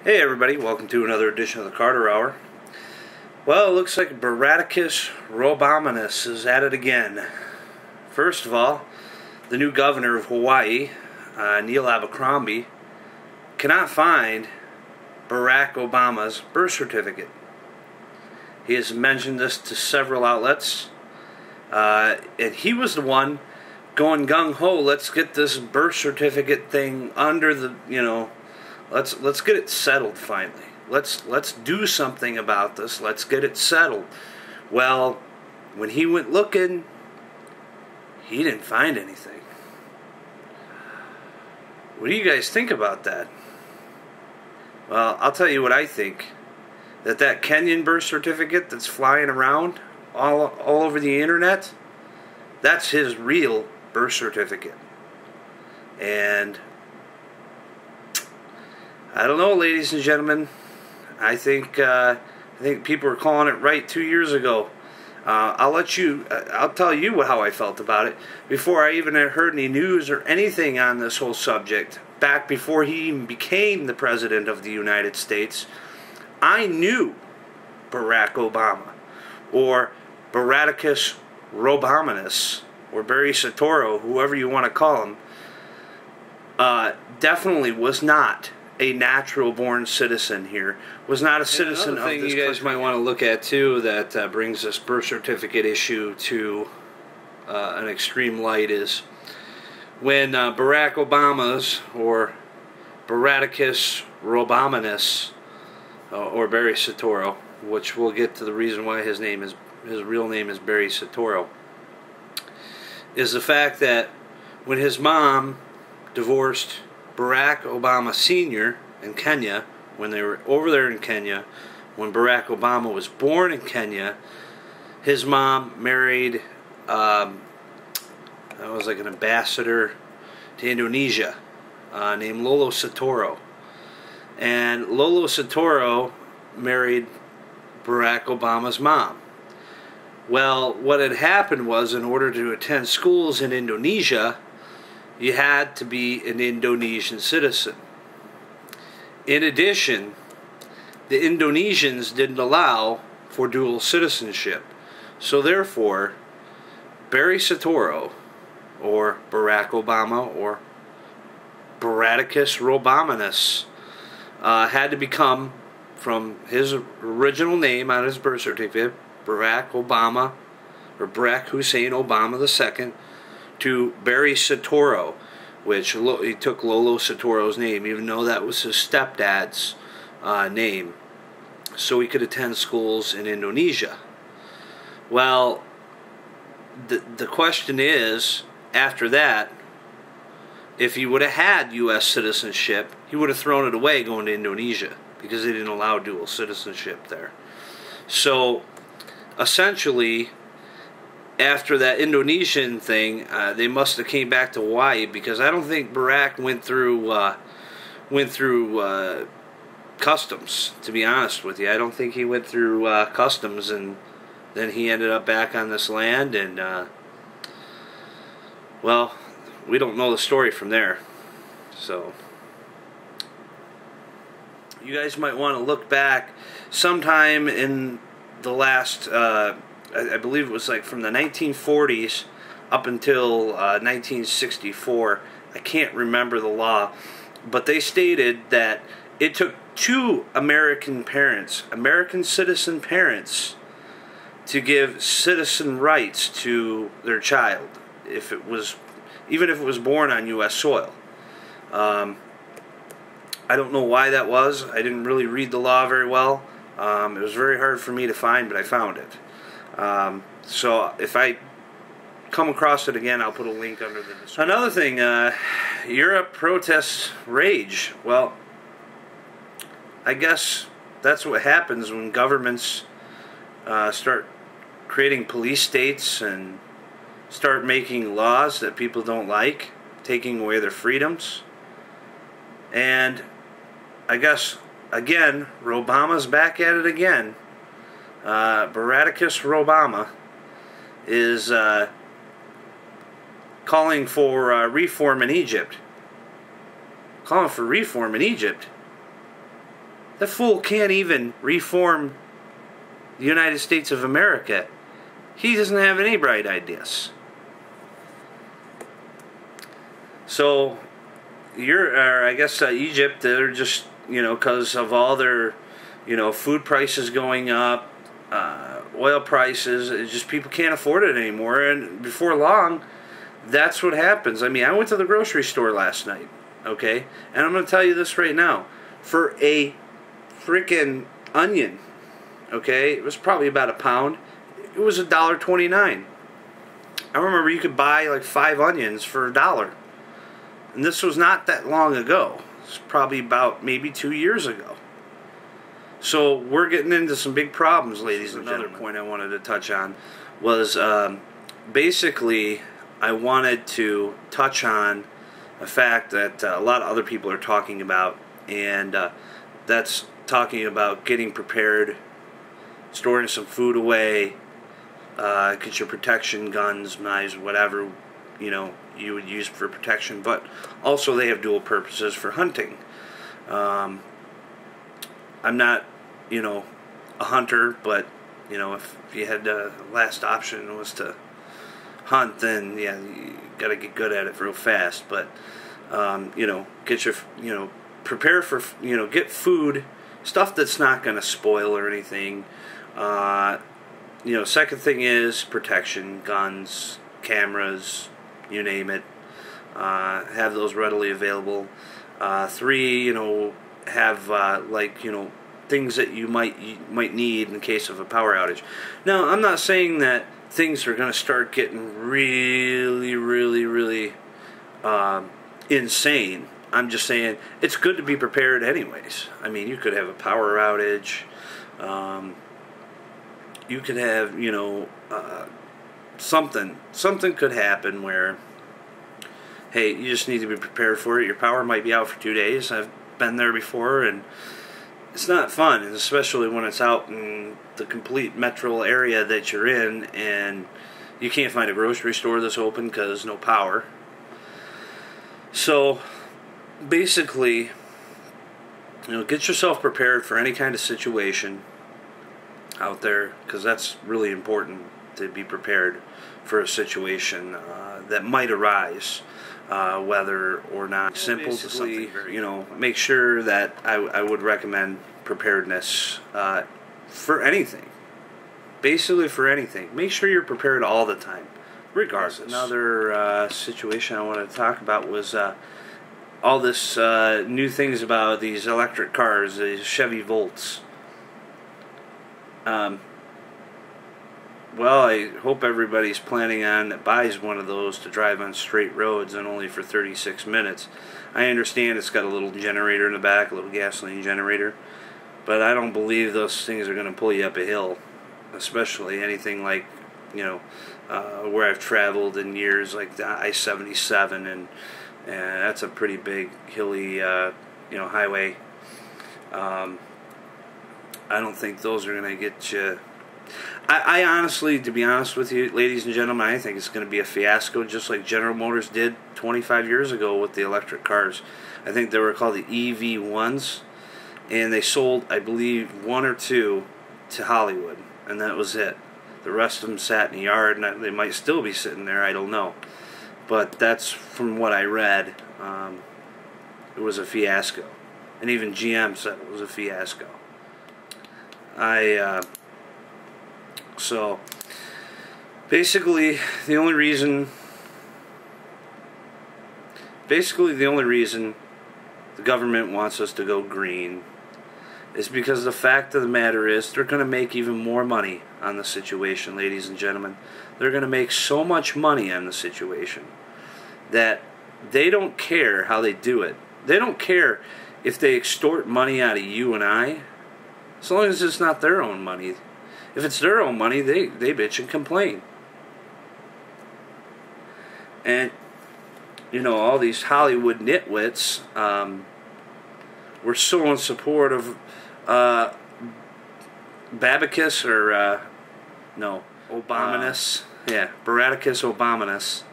Hey everybody, welcome to another edition of the Carter Hour. Well, it looks like Baraticus Robominus is at it again. First of all, the new governor of Hawaii, Neil Abercrombie, cannot find Barack Obama's birth certificate. He has mentioned this to several outlets, and he was the one going gung-ho, let's get this birth certificate thing under the, Let's get it settled finally. Let's do something about this. Let's get it settled. Well, when he went looking, he didn't find anything. What do you guys think about that? Well, I'll tell you what I think. That Kenyan birth certificate that's flying around all over the internet, that's his real birth certificate. And I don't know, ladies and gentlemen. I think people were calling it right 2 years ago. I'll tell you how I felt about it before I even had heard any news or anything on this whole subject. Back before he even became the president of the United States, I knew Barack Obama, or Baraticus Robominus, or Barry Soetoro, whoever you want to call him, definitely was not a natural-born citizen here, was not a citizen of this country. You guys might want to look at, too, that brings this birth certificate issue to an extreme light is when Barack Obama's, or Baraticus Robominus, or Barry Soetoro, which we'll get to the reason why his real name is Barry Soetoro, is the fact that when his mom divorced Barack Obama Sr. in Kenya, when they were over there in Kenya, when Barack Obama was born in Kenya, his mom married, that was like an ambassador to Indonesia, named Lolo Soetoro. And Lolo Soetoro married Barack Obama's mom. Well, what had happened was, in order to attend schools in Indonesia, you had to be an Indonesian citizen. In addition, the Indonesians didn't allow for dual citizenship. So therefore, Barry Soetoro, or Barack Obama, or Baraticus Robominus, had to become, from his original name on his birth certificate, Barack Obama, or Barack Hussein Obama II, to Barry Soetoro, which he took Lolo Soetoro's name, even though that was his stepdad's name, so he could attend schools in Indonesia. Well, the question is, after that, if he would have had U.S. citizenship, he would have thrown it away going to Indonesia, because they didn't allow dual citizenship there. So, essentially, after that Indonesian thing, they must have came back to Hawaii, because I don't think Barack went through customs, to be honest with you. I don't think he went through customs, and then he ended up back on this land, and well, we don't know the story from there. So you guys might want to look back sometime in the last I believe it was like from the 1940s up until 1964. I can't remember the law, but they stated that it took two American parents, American citizen parents, to give citizen rights to their child, even if it was born on U.S. soil. I don't know why that was. I didn't really read the law very well. It was very hard for me to find, but I found it. So if I come across it again, I'll put a link under the description. Another thing, Europe protests rage. Well, I guess that's what happens when governments start creating police states and start making laws that people don't like, taking away their freedoms. And I guess, again, Obama's back at it again. Baraticus Obama is calling for reform in Egypt. Calling for reform in Egypt. That fool can't even reform the United States of America. He doesn't have any bright ideas. So, I guess Egypt, they're just, because of all their, food prices going up, oil prices, it's just people can't afford it anymore. And before long, that's what happens. I mean, I went to the grocery store last night, okay? And I'm going to tell you this right now. For a freaking onion, okay, it was probably about a pound. It was $1.29. I remember you could buy like 5 onions for $1. And this was not that long ago. It's probably about maybe 2 years ago. So we're getting into some big problems, ladies and gentlemen. Another point I wanted to touch on was basically I wanted to touch on a fact that a lot of other people are talking about, and that's talking about getting prepared, storing some food away, get your protection, guns, knives, whatever, you would use for protection, but also they have dual purposes for hunting. I'm not, a hunter, but, if you had the last option was to hunt, then, yeah, you got to get good at it real fast, but, get your, prepare for, get food, stuff that's not going to spoil or anything. Second thing is protection, guns, cameras, you name it. Have those readily available. 3, have things that you might need in case of a power outage. Now, I'm not saying that things are going to start getting really, really, really insane. I'm just saying it's good to be prepared anyways. I mean, you could have a power outage. You could have, something could happen where, hey, you just need to be prepared for it. Your power might be out for 2 days. I've been there before, and it's not fun, and especially when it's out in the complete metro area that you're in, and you can't find a grocery store that's open because no power. So, basically, get yourself prepared for any kind of situation out there, because that's really important, to be prepared for a situation that might arise, whether or not simple to something very, make sure that I would recommend preparedness for anything. Basically for anything. Make sure you're prepared all the time, regardless. Another situation I wanted to talk about was all this new things about these electric cars, these Chevy Volts. Well, I hope everybody's planning on buys one of those to drive on straight roads and only for 36 minutes. I understand it's got a little generator in the back, a little gasoline generator, but I don't believe those things are going to pull you up a hill, especially anything like, where I've traveled in years, like the I-77, and that's a pretty big hilly, highway. I don't think those are going to get you. I honestly, to be honest with you, ladies and gentlemen, I think it's going to be a fiasco, just like General Motors did 25 years ago with the electric cars. I think they were called the EV1s, and they sold, I believe, 1 or 2 to Hollywood, and that was it. The rest of them sat in the yard, and they might still be sitting there, I don't know. But that's from what I read. It was a fiasco. And even GM said it was a fiasco. So, basically, the only reason the government wants us to go green is because the fact of the matter is they're going to make even more money on the situation, ladies and gentlemen. They're going to make so much money on the situation that they don't care how they do it. They don't care if they extort money out of you and I, as long as it's not their own money. If it's their own money, they bitch and complain. And, all these Hollywood nitwits were so in support of Babacus or, Obamanus. Baraticus Obamanus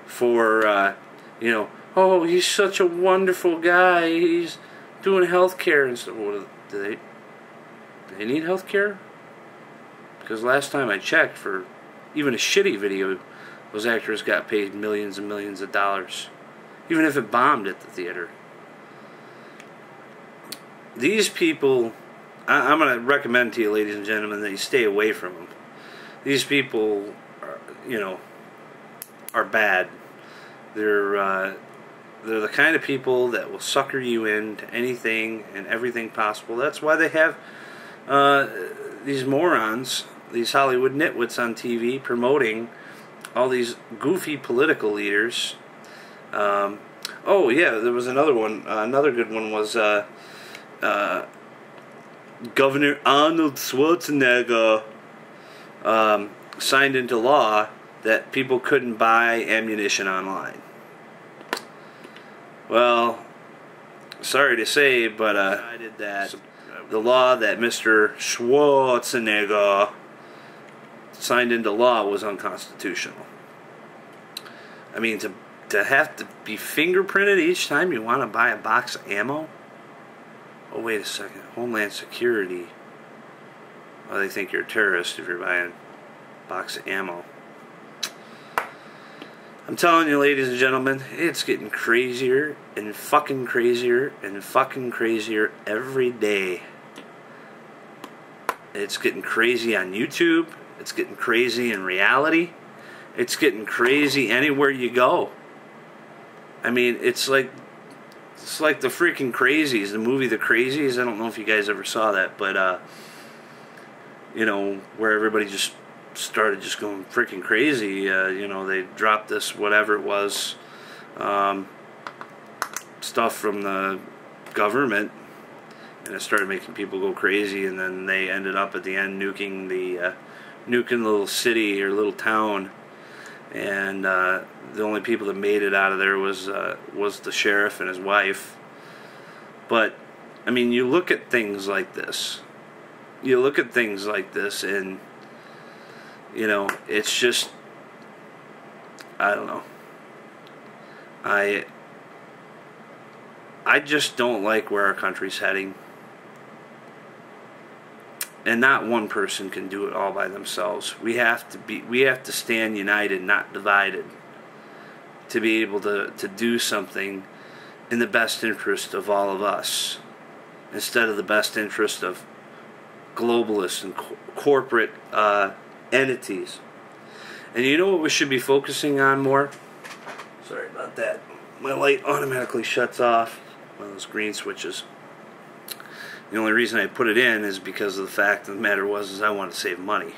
for, oh, he's such a wonderful guy. He's doing health care and stuff. Do they need health care? Because last time I checked, for even a shitty video, those actors got paid millions and millions of dollars, even if it bombed at the theater. These people, I'm going to recommend to you, ladies and gentlemen, that you stay away from them. These people, are bad. They're the kind of people that will sucker you into anything and everything possible. That's why they have these morons, these Hollywood nitwits on TV promoting all these goofy political leaders. Oh yeah, there was another one. Another good one was Governor Arnold Schwarzenegger signed into law that people couldn't buy ammunition online. Well, sorry to say, but decided that the law that Mr. Schwarzenegger signed into law was unconstitutional. I mean, to have to be fingerprinted each time you want to buy a box of ammo? Oh, wait a second. Homeland Security. Well, they think you're a terrorist if you're buying a box of ammo. I'm telling you, ladies and gentlemen, it's getting crazier and fucking crazier and fucking crazier every day. It's getting crazy on YouTube. It's getting crazy in reality. It's getting crazy anywhere you go. I mean, it's like the freaking Crazies, the movie The Crazies. I don't know if you guys ever saw that, but where everybody just started just going freaking crazy. They dropped this whatever it was, stuff from the government, and it started making people go crazy, and then they ended up at the end nuking the little city or little town, and the only people that made it out of there was the sheriff and his wife. But I mean, you look at things like this, and it's just, I don't know. I just don't like where our country's heading. And not one person can do it all by themselves. We have to stand united, not divided, to be able to do something in the best interest of all of us, instead of the best interest of globalists and corporate entities. And you know what we should be focusing on more? Sorry about that. My light automatically shuts off. One of those green switches. The only reason I put it in is because of the fact of the matter is I want to save money.